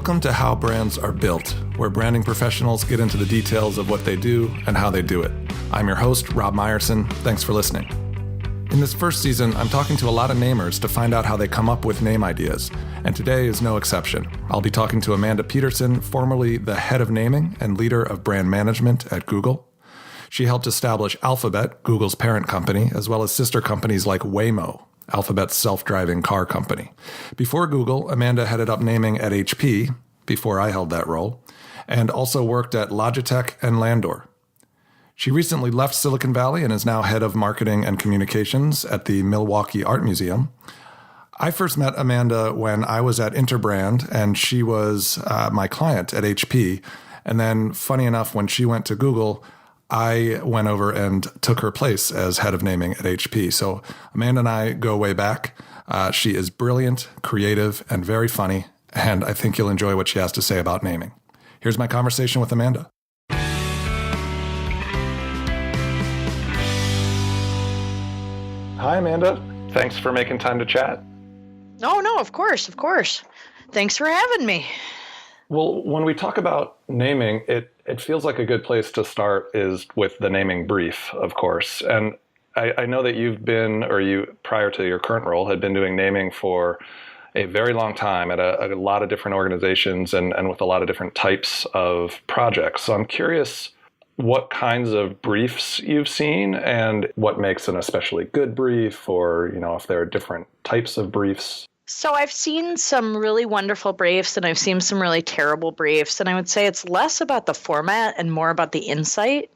Welcome to How Brands Are Built, where branding professionals get into the details of what they do and how they do it. I'm your host, Rob Meyerson. Thanks for listening. In this first season, I'm talking to a lot of namers to find out how they come up with name ideas, and today is no exception. I'll be talking to Amanda Peterson, formerly the head of naming and leader of brand management at Google. She helped establish Alphabet, Google's parent company, as well as sister companies like Waymo, Alphabet's self-driving car company. Before Google, Amanda headed up naming at HP, before I held that role, and also worked at Logitech and Landor. She recently left Silicon Valley and is now head of marketing and communications at the Milwaukee Art Museum. I first met Amanda when I was at Interbrand, and she was my client at HP. And then, funny enough, when she went to Google, I went over and took her place as head of naming at HP. So Amanda and I go way back. She is brilliant, creative, and very funny, and I think you'll enjoy what she has to say about naming. Here's my conversation with Amanda. Hi, Amanda. Thanks for making time to chat. Oh, no, of course. Thanks for having me. Well, when we talk about naming, it feels like a good place to start is with the naming brief, of course. And I know that you've been, or you, prior to your current role, had been doing naming for a very long time at a lot of different organizations and with a lot of different types of projects. So I'm curious what kinds of briefs you've seen and what makes an especially good brief, or, if there are different types of briefs. So I've seen some really wonderful briefs and I've seen some really terrible briefs. And I would say it's less about the format and more about the insight.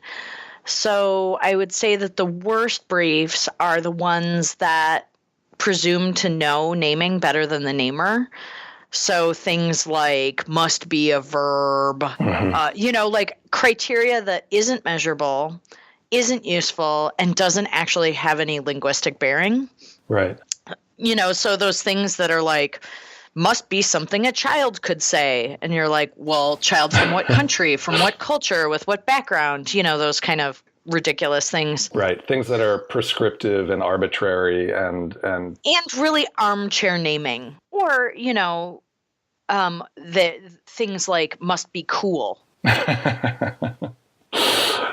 So I would say that the worst briefs are the ones that presume to know naming better than the namer. So things like must be a verb, like criteria that isn't measurable, isn't useful, and doesn't actually have any linguistic bearing. Right. So those things that are like, must be something a child could say. And you're like, well, child from what country, from what culture, with what background, those kind of ridiculous things. Right. Things that are prescriptive and arbitrary and really armchair naming. Or, the things like must be cool.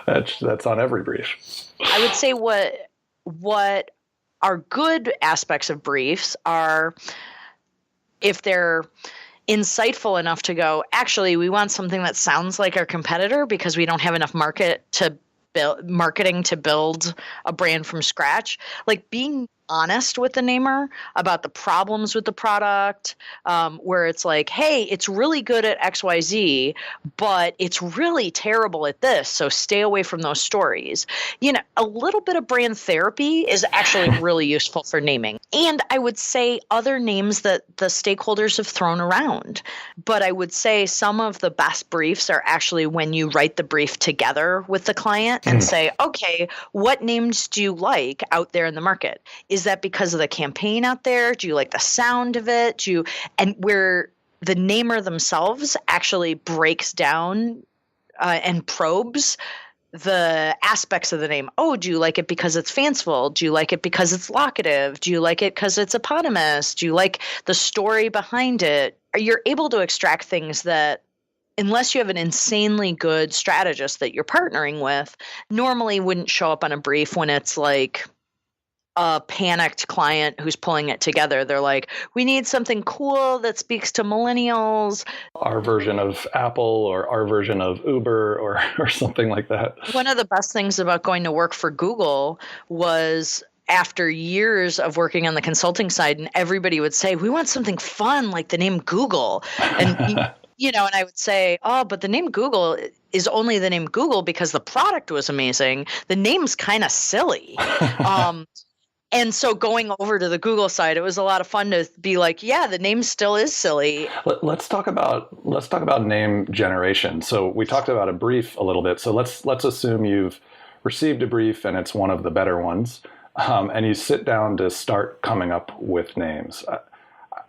That's on every brief. I would say what are good aspects of briefs are if they're insightful enough to go, actually, we want something that sounds like our competitor because we don't have enough marketing to build a brand from scratch. Like being honest with the namer about the problems with the product, where it's like, hey, it's really good at XYZ, but it's really terrible at this. So stay away from those stories. A little bit of brand therapy is actually really useful for naming. And I would say other names that the stakeholders have thrown around. But I would say some of the best briefs are actually when you write the brief together with the client and say, okay, what names do you like out there in the market? Is that because of the campaign out there? Do you like the sound of it? And where the namer themselves actually breaks down and probes the aspects of the name. Oh, do you like it because it's fanciful? Do you like it because it's locative? Do you like it because it's eponymous? Do you like the story behind it? You're able to extract things that, unless you have an insanely good strategist that you're partnering with, normally wouldn't show up on a brief when it's like a panicked client who's pulling it together. They're like, we need something cool that speaks to millennials. Our version of Apple or our version of Uber or something like that. One of the best things about going to work for Google was after years of working on the consulting side, and everybody would say, we want something fun like the name Google. And and I would say, oh, but the name Google is only the name Google because the product was amazing. The name's kind of silly. And so going over to the Google side, it was a lot of fun to be like, yeah, the name still is silly. Let's talk about name generation. So we talked about a brief a little bit. So let's assume you've received a brief and it's one of the better ones, and you sit down to start coming up with names.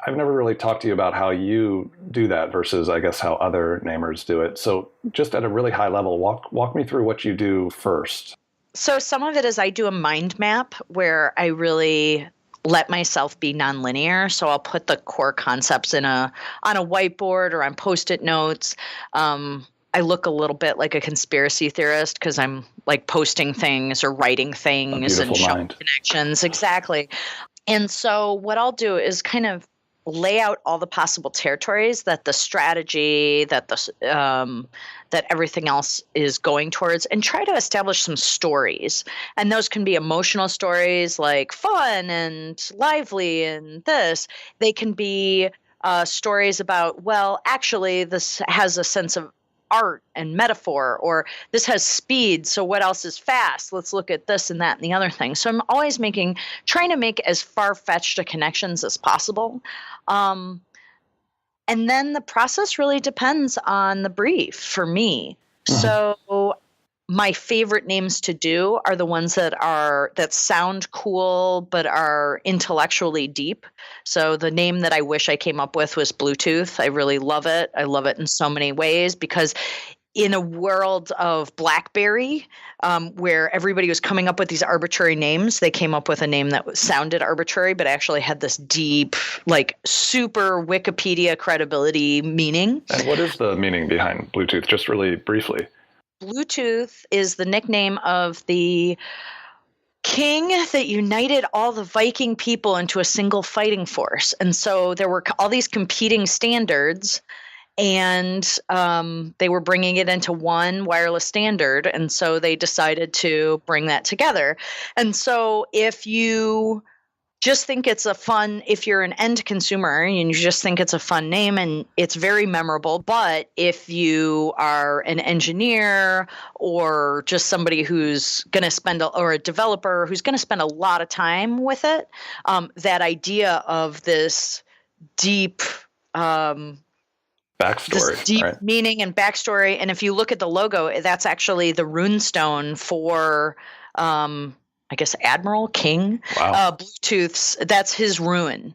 I've never really talked to you about how you do that versus, I guess, how other namers do it. So just at a really high level, walk me through what you do first. So some of it is I do a mind map where I really let myself be nonlinear. So I'll put the core concepts on a whiteboard or on Post-it notes. I look a little bit like a conspiracy theorist because I'm like posting things or writing things and showing connections. Exactly. And so what I'll do is kind of lay out all the possible territories that the strategy, that that everything else is going towards, and try to establish some stories. And those can be emotional stories like fun and lively and this. They can be stories about, well, actually, this has a sense of art and metaphor, or this has speed, so what else is fast? Let's look at this and that and the other thing. So I'm always trying to make as far-fetched a connections as possible. And then the process really depends on the brief for me. So my favorite names to do are the ones that sound cool but are intellectually deep. So the name that I wish I came up with was Bluetooth. I really love it. I love it in so many ways because in a world of BlackBerry, where everybody was coming up with these arbitrary names, they came up with a name that sounded arbitrary but actually had this deep, like super Wikipedia credibility meaning. And what is the meaning behind Bluetooth, just really briefly? Bluetooth is the nickname of the king that united all the Viking people into a single fighting force. And so there were all these competing standards, and they were bringing it into one wireless standard. And so they decided to bring that together. And so if you just think it's if you're an end consumer and you just think it's a fun name and it's very memorable, but if you are an engineer or just somebody who's going to or a developer who's going to spend a lot of time with it, that idea of this deep backstory, right? Meaning and backstory. And if you look at the logo, that's actually the runestone for, I guess, Admiral King. Wow. Bluetooth's, that's his rune.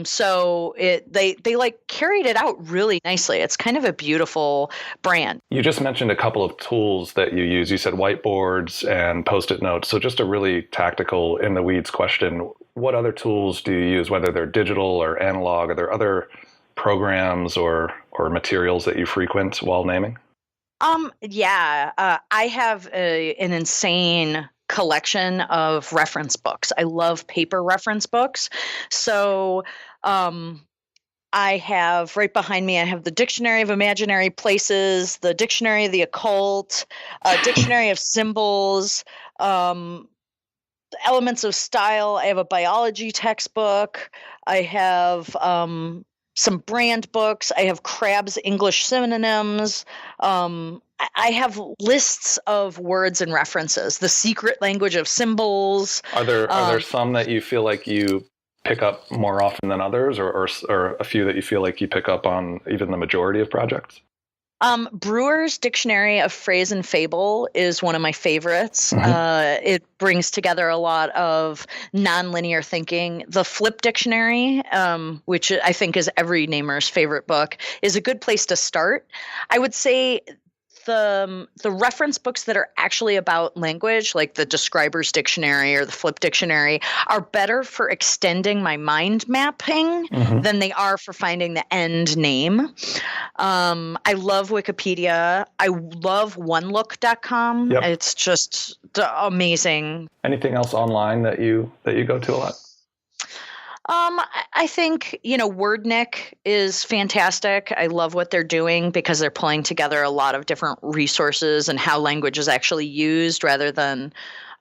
So they like carried it out really nicely. It's kind of a beautiful brand. You just mentioned a couple of tools that you use. You said whiteboards and Post-it notes. So just a really tactical, in the weeds question, what other tools do you use, whether they're digital or analog? Are there other programs or materials that you frequent while naming? I have an insane collection of reference books. I love paper reference books. So I have right behind me, I have the Dictionary of Imaginary Places, the Dictionary of the Occult, Dictionary of Symbols, Elements of Style. I have a biology textbook. I have some brand books. I have Crabbe's English synonyms. I have lists of words and references. The Secret Language of Symbols. Are there some that you feel like you pick up more often than others, or a few that you feel like you pick up on even the majority of projects? Brewer's Dictionary of Phrase and Fable is one of my favorites. It brings together a lot of nonlinear thinking. The Flip Dictionary, which I think is every namer's favorite book, is a good place to start. I would say the reference books that are actually about language, like the Describer's Dictionary or the Flip Dictionary, are better for extending my mind mapping than they are for finding the end name. I love Wikipedia. I love onelook.com. Yep. It's just amazing. Anything else online that you go to a lot? I think, WordNik is fantastic. I love what they're doing because they're pulling together a lot of different resources and how language is actually used rather than,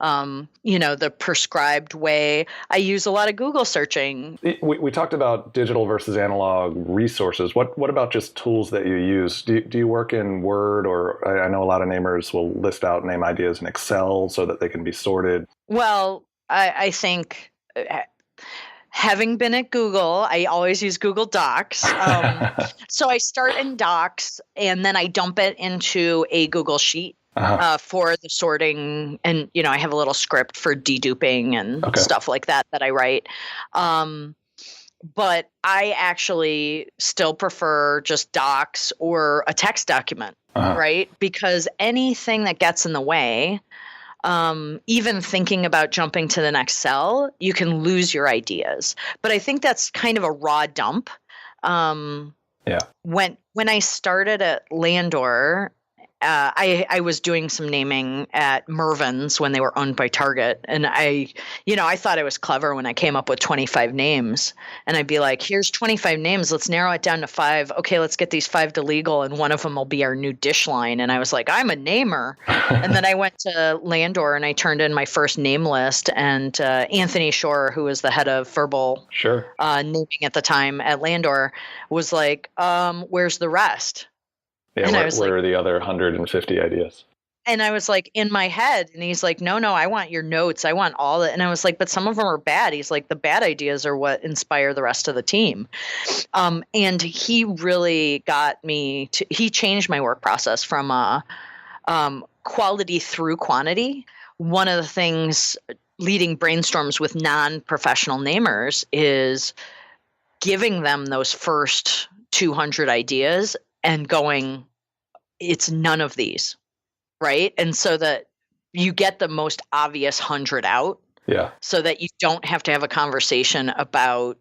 the prescribed way. I use a lot of Google searching. We talked about digital versus analog resources. What about just tools that you use? Do you work in Word, or I know a lot of namers will list out name ideas in Excel so that they can be sorted? Well, I think... Having been at Google, I always use Google Docs. So I start in Docs and then I dump it into a Google Sheet for the sorting. And, I have a little script for deduping and stuff like that I write. But I actually still prefer just Docs or a text document, right? Because anything that gets in the way even thinking about jumping to the next cell, you can lose your ideas. But I think that's kind of a raw dump. Yeah. When I started at Landor, I was doing some naming at Mervyn's when they were owned by Target. And I thought I was clever when I came up with 25 names. And I'd be like, here's 25 names. Let's narrow it down to 5. Okay, let's get these 5 to legal. And one of them will be our new dish line. And I was like, I'm a namer. And then I went to Landor and I turned in my first name list. And Anthony Shore, who was the head of verbal naming at the time at Landor, was like, where's the rest? Yeah, where are the other 150 ideas? And I was like, in my head, and he's like, no, I want your notes. I want all that. And I was like, but some of them are bad. He's like, the bad ideas are what inspire the rest of the team. And he really got me to, he changed my work process from quality through quantity. One of the things leading brainstorms with non-professional namers is giving them those first 200 ideas and going, it's none of these, right? And so that you get the most obvious 100 out. Yeah. So that you don't have to have a conversation about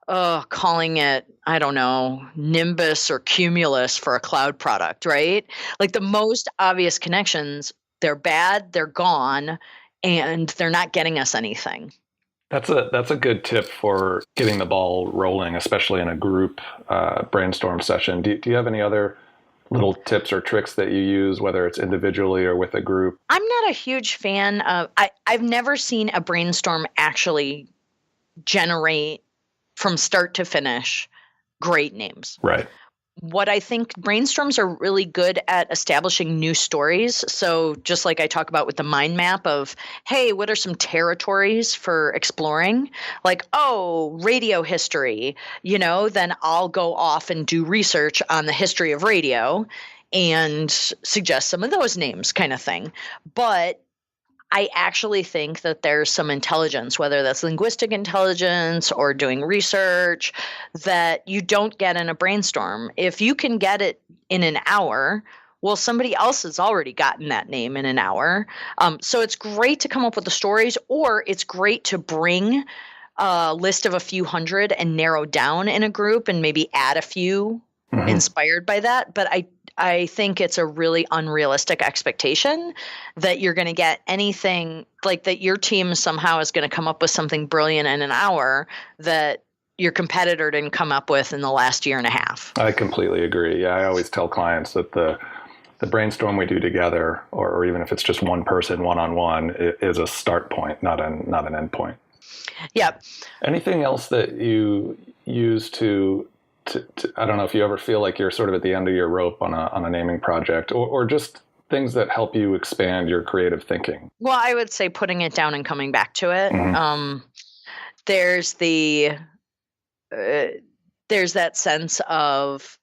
calling it, I don't know, Nimbus or Cumulus for a cloud product, right? Like the most obvious connections, they're bad, they're gone, and they're not getting us anything. That's a good tip for getting the ball rolling, especially in a group brainstorm session. Do you have any other little tips or tricks that you use, whether it's individually or with a group? I'm not a huge fan of, I've never seen a brainstorm actually generate from start to finish great names. Right. What I think brainstorms are really good at establishing new stories. So just like I talk about with the mind map of, hey, what are some territories for exploring? Like, radio history, then I'll go off and do research on the history of radio and suggest some of those names kind of thing. But I actually think that there's some intelligence, whether that's linguistic intelligence or doing research, that you don't get in a brainstorm. If you can get it in an hour, well, somebody else has already gotten that name in an hour. So it's great to come up with the stories, or it's great to bring a list of a few hundred and narrow down in a group and maybe add a few inspired by that. But I think it's a really unrealistic expectation that you're going to get anything like that. Your team somehow is going to come up with something brilliant in an hour that your competitor didn't come up with in the last year and a half. I completely agree. Yeah, I always tell clients that the brainstorm we do together, or even if it's just one person, one-on-one, is a start point, not an end point. Yep. Anything else that you use to I don't know if you ever feel like you're sort of at the end of your rope on a naming project, or just things that help you expand your creative thinking? Well, I would say putting it down and coming back to it. There's that sense of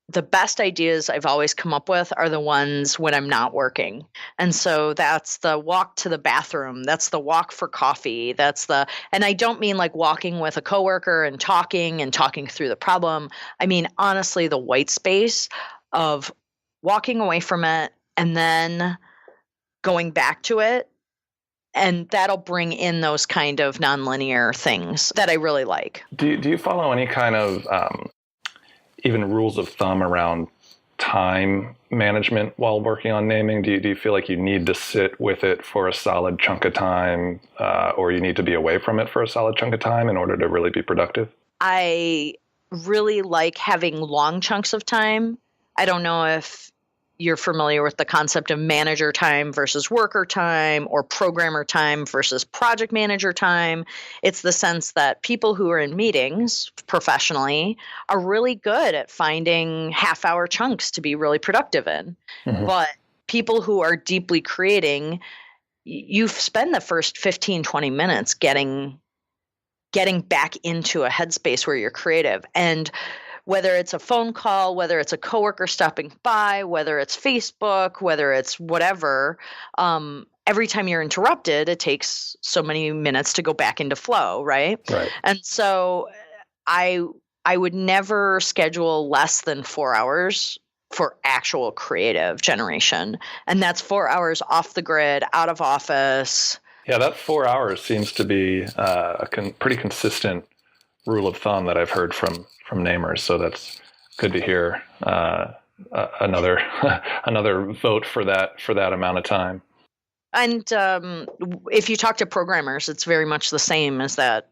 the best ideas I've always come up with are the ones when I'm not working. And so that's the walk to the bathroom. That's the walk for coffee. And I don't mean like walking with a coworker and talking through the problem. I mean, honestly, the white space of walking away from it and then going back to it. And that'll bring in those kind of nonlinear things that I really like. Do you follow any kind of even rules of thumb around time management while working on naming? Do you feel like you need to sit with it for a solid chunk of time, or you need to be away from it for a solid chunk of time in order to really be productive? I really like having long chunks of time. I don't know if you're familiar with the concept of manager time versus worker time, or programmer time versus project manager time. It's the sense that people who are in meetings professionally are really good at finding half-hour chunks to be really productive in. But people who are deeply creating, you spend the first 15, 20 minutes getting back into a headspace where you're creative. And whether it's a phone call, whether it's a coworker stopping by, whether it's Facebook, whether it's whatever, every time you're interrupted, it takes so many minutes to go back into flow, right? Right. And so I would never schedule less than 4 hours for actual creative generation. And that's 4 hours off the grid, out of office. Yeah, that 4 hours seems to be a pretty consistent rule of thumb that I've heard from namers. So that's good to hear. Another another vote for that amount of time. And if you talk to programmers, it's very much the same as that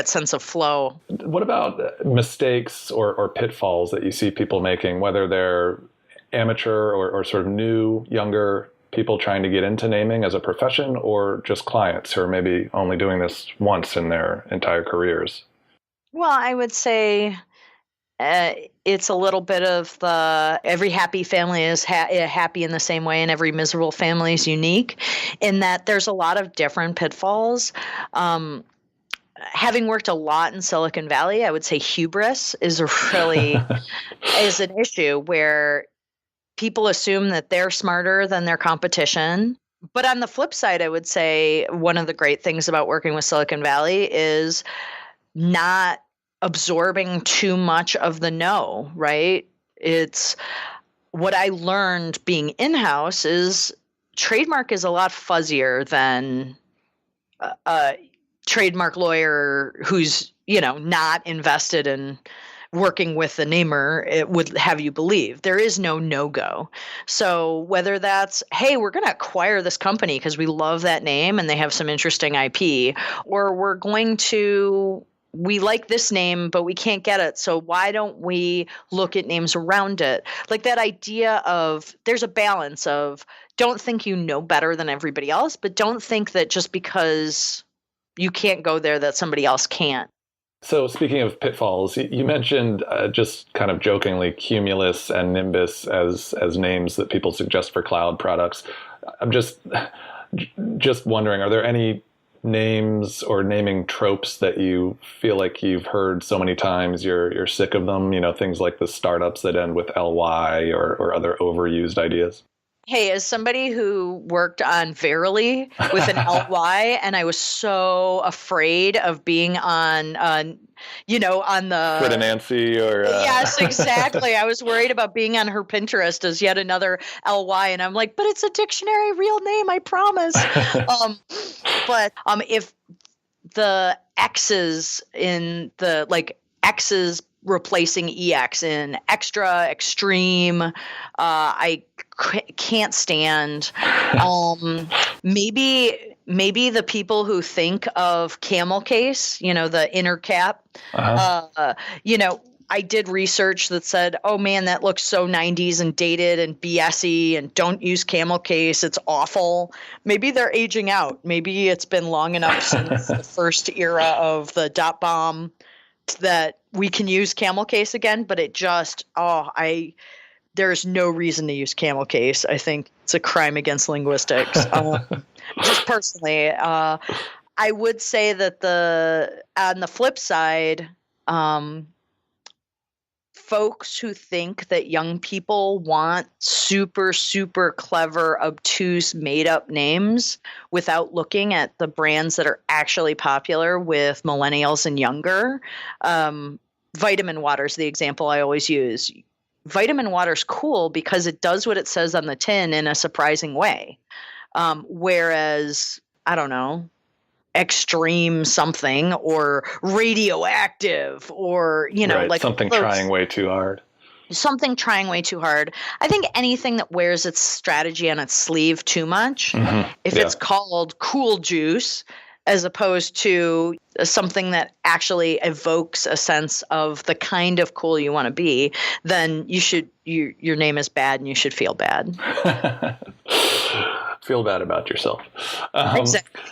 sense of flow. What about mistakes or pitfalls that you see people making, whether they're amateur or sort of new, younger people trying to get into naming as a profession, or just clients who are maybe only doing this once in their entire careers? Well, I would say it's a little bit of the every happy family is happy in the same way, and every miserable family is unique, in that there's a lot of different pitfalls. Having worked a lot in Silicon Valley, I would say hubris is an issue where people assume that they're smarter than their competition. But on the flip side, I would say one of the great things about working with Silicon Valley is not absorbing too much of the no, right? It's what I learned being in-house is trademark is a lot fuzzier than a trademark lawyer who's, not invested in working with the namer, it would have you believe. There is no-go. So whether that's, hey, we're going to acquire this company because we love that name and they have some interesting IP, or we like this name, but we can't get it. So why don't we look at names around it? Like that idea of there's a balance of don't think you know better than everybody else, but don't think that just because you can't go there that somebody else can't. So speaking of pitfalls, you mentioned just kind of jokingly Cumulus and Nimbus as names that people suggest for cloud products. I'm just wondering, are there any names or naming tropes that you feel like you've heard so many times you're sick of them? Things like the startups that end with LY or other overused ideas. Hey, as somebody who worked on Verily with an LY, and I was so afraid of being on the Fred and Nancy or yes, exactly. I was worried about being on her Pinterest as yet another LY, and I'm like, but it's a dictionary real name, I promise. But if the X's in the X's replacing EX in extra, extreme, I can't stand. Maybe the people who think of CamelCase, the inner cap, I did research that said, oh man, that looks so 90s and dated and BS-y and don't use CamelCase. It's awful. Maybe they're aging out. Maybe it's been long enough since the first era of the dot bomb that we can use CamelCase again, but it just, there's no reason to use CamelCase. I think it's a crime against linguistics. Just personally, I would say that on the flip side, folks who think that young people want super, super clever, obtuse, made-up names without looking at the brands that are actually popular with millennials and younger. Vitamin Water is the example I always use. Vitamin Water's cool because it does what it says on the tin in a surprising way. Whereas, I don't know, extreme something or radioactive or, right, something trying way too hard. Something trying way too hard. I think anything that wears its strategy on its sleeve too much, if it's called cool juice, as opposed to something that actually evokes a sense of the kind of cool you want to be, then your name is bad and you should feel bad. Feel bad about yourself. Exactly.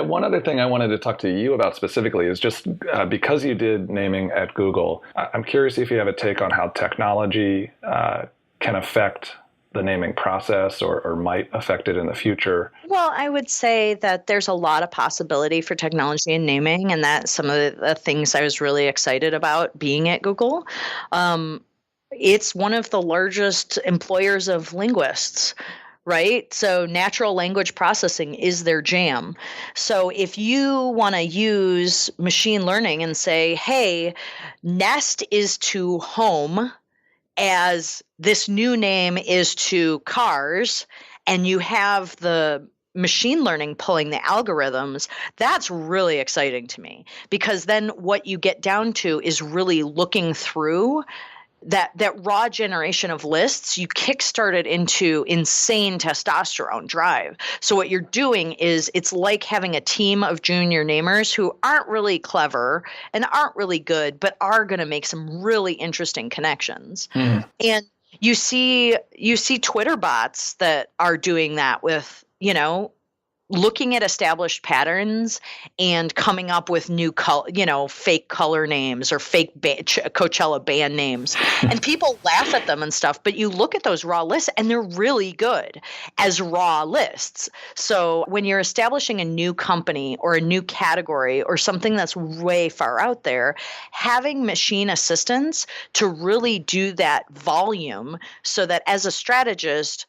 One other thing I wanted to talk to you about specifically is just because you did naming at Google, I'm curious if you have a take on how technology can affect the naming process or might affect it in the future. Well, I would say that there's a lot of possibility for technology in naming, and that's some of the things I was really excited about being at Google. It's one of the largest employers of linguists. Right? So natural language processing is their jam. So if you want to use machine learning and say, hey, nest is to home as this new name is to cars, and you have the machine learning pulling the algorithms, that's really exciting to me, because then what you get down to is really looking through that raw generation of lists. You kickstart it into insane testosterone drive. So what you're doing is, it's like having a team of junior namers who aren't really clever and aren't really good, but are going to make some really interesting connections. And you see Twitter bots that are doing that with, looking at established patterns and coming up with new fake color names or fake Coachella band names. And people laugh at them and stuff, but you look at those raw lists and they're really good as raw lists. So when you're establishing a new company or a new category or something that's way far out there, having machine assistants to really do that volume, so that as a strategist,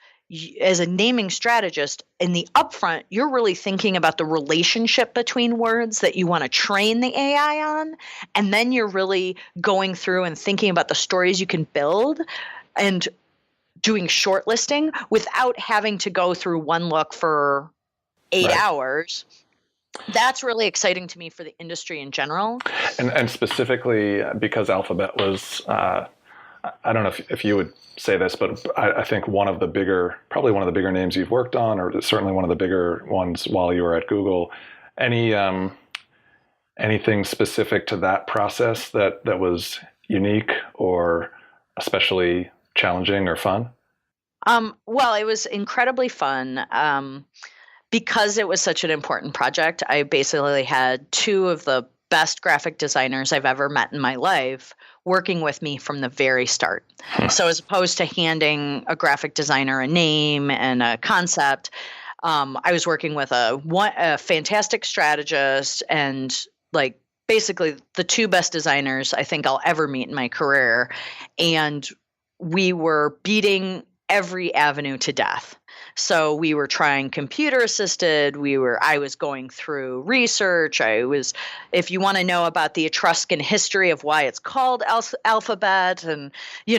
as a naming strategist, in the upfront, you're really thinking about the relationship between words that you want to train the AI on. And then you're really going through and thinking about the stories you can build and doing shortlisting without having to go through one look for 8 hours. That's really exciting to me for the industry in general. And specifically because Alphabet was, I don't know if you would say this, but I think probably one of the bigger names you've worked on, or certainly one of the bigger ones while you were at Google. Anything specific to that process that was unique or especially challenging or fun? Well, it was incredibly fun. Because it was such an important project, I basically had 2 of the best graphic designers I've ever met in my life working with me from the very start. So as opposed to handing a graphic designer a name and a concept, I was working with a fantastic strategist and basically the 2 best designers I think I'll ever meet in my career. And we were beating every avenue to death. So we were trying computer assisted. I was going through research. If you want to know about the Etruscan history of why it's called Alphabet and,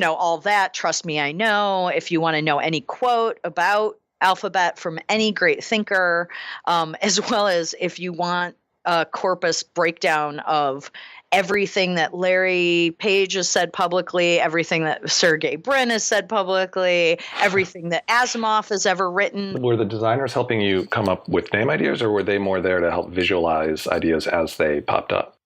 all that, trust me, I know. If you want to know any quote about Alphabet from any great thinker, as well as if you want a corpus breakdown of everything that Larry Page has said publicly, everything that Sergey Brin has said publicly, everything that Asimov has ever written. Were the designers helping you come up with name ideas, or were they more there to help visualize ideas as they popped up?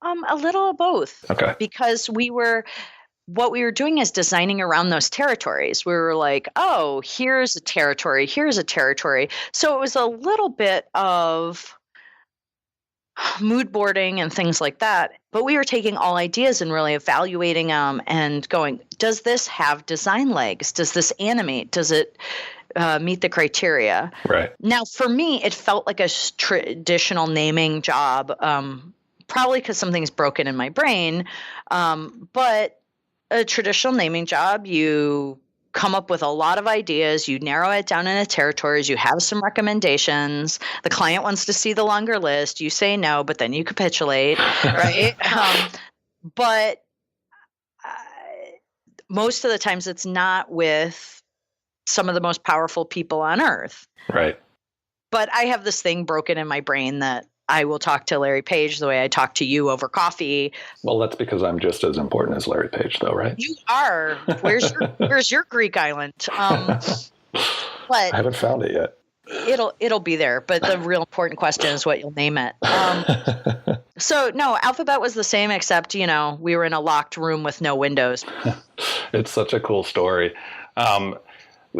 A little of both. Okay. Because what we were doing is designing around those territories. We were like, oh, here's a territory. So it was a little bit of mood boarding and things like that. But we were taking all ideas and really evaluating them and going, does this have design legs? Does this animate? Does it meet the criteria? Right. Now, for me, it felt like a traditional naming job, probably because something's broken in my brain. But a traditional naming job, you come up with a lot of ideas, you narrow it down into territories, you have some recommendations, the client wants to see the longer list, you say no, but then you capitulate, right? But most of the times it's not with some of the most powerful people on earth. Right. But I have this thing broken in my brain that I will talk to Larry Page the way I talk to you over coffee. Well, that's because I'm just as important as Larry Page, though, right? You are. Where's your Greek island? But I haven't found it yet. It'll be there. But the real important question is what you'll name it. So no, Alphabet was the same, except we were in a locked room with no windows. It's such a cool story.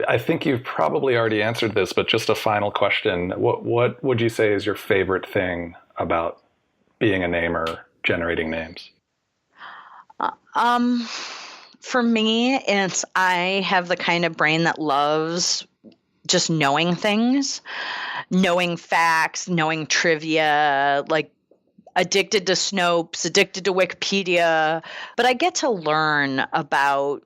I think you've probably already answered this, but just a final question. What would you say is your favorite thing about being a namer, generating names? For me, I have the kind of brain that loves just knowing things, knowing facts, knowing trivia, addicted to Snopes, addicted to Wikipedia. But I get to learn about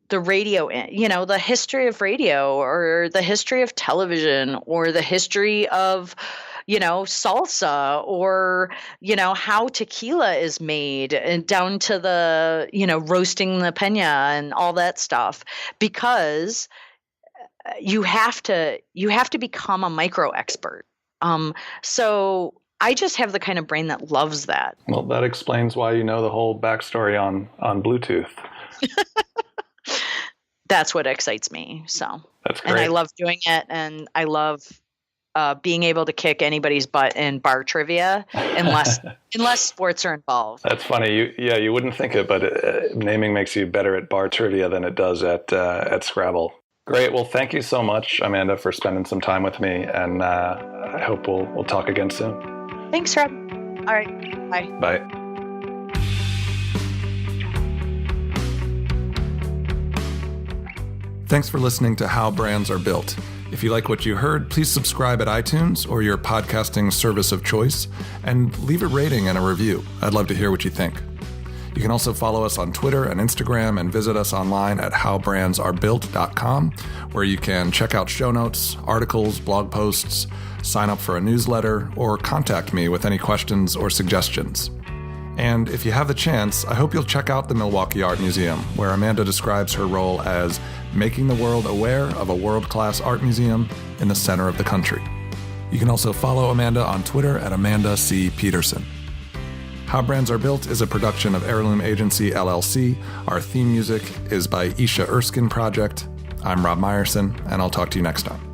the radio, the history of radio or the history of television or the history of, salsa or, how tequila is made and down to the, roasting the pena and all that stuff, because you have to become a micro expert. So I just have the kind of brain that loves that. Well, that explains why you know the whole backstory on Bluetooth. That's what excites me. So that's great. And I love doing it, and I love being able to kick anybody's butt in bar trivia, unless sports are involved. That's funny. You wouldn't think it, but naming makes you better at bar trivia than it does at Scrabble. Great. Well, thank you so much, Amanda, for spending some time with me, and I hope we'll talk again soon. Thanks, Rob. All right. Bye. Bye. Thanks for listening to How Brands Are Built. If you like what you heard, please subscribe at iTunes or your podcasting service of choice, and leave a rating and a review. I'd love to hear what you think. You can also follow us on Twitter and Instagram, and visit us online at howbrandsarebuilt.com, where you can check out show notes, articles, blog posts, sign up for a newsletter, or contact me with any questions or suggestions. And if you have the chance, I hope you'll check out the Milwaukee Art Museum, where Amanda describes her role as making the world aware of a world-class art museum in the center of the country. You can also follow Amanda on Twitter at Amanda C. Peterson. How Brands Are Built is a production of Heirloom Agency, LLC. Our theme music is by Isha Erskine Project. I'm Rob Meyerson, and I'll talk to you next time.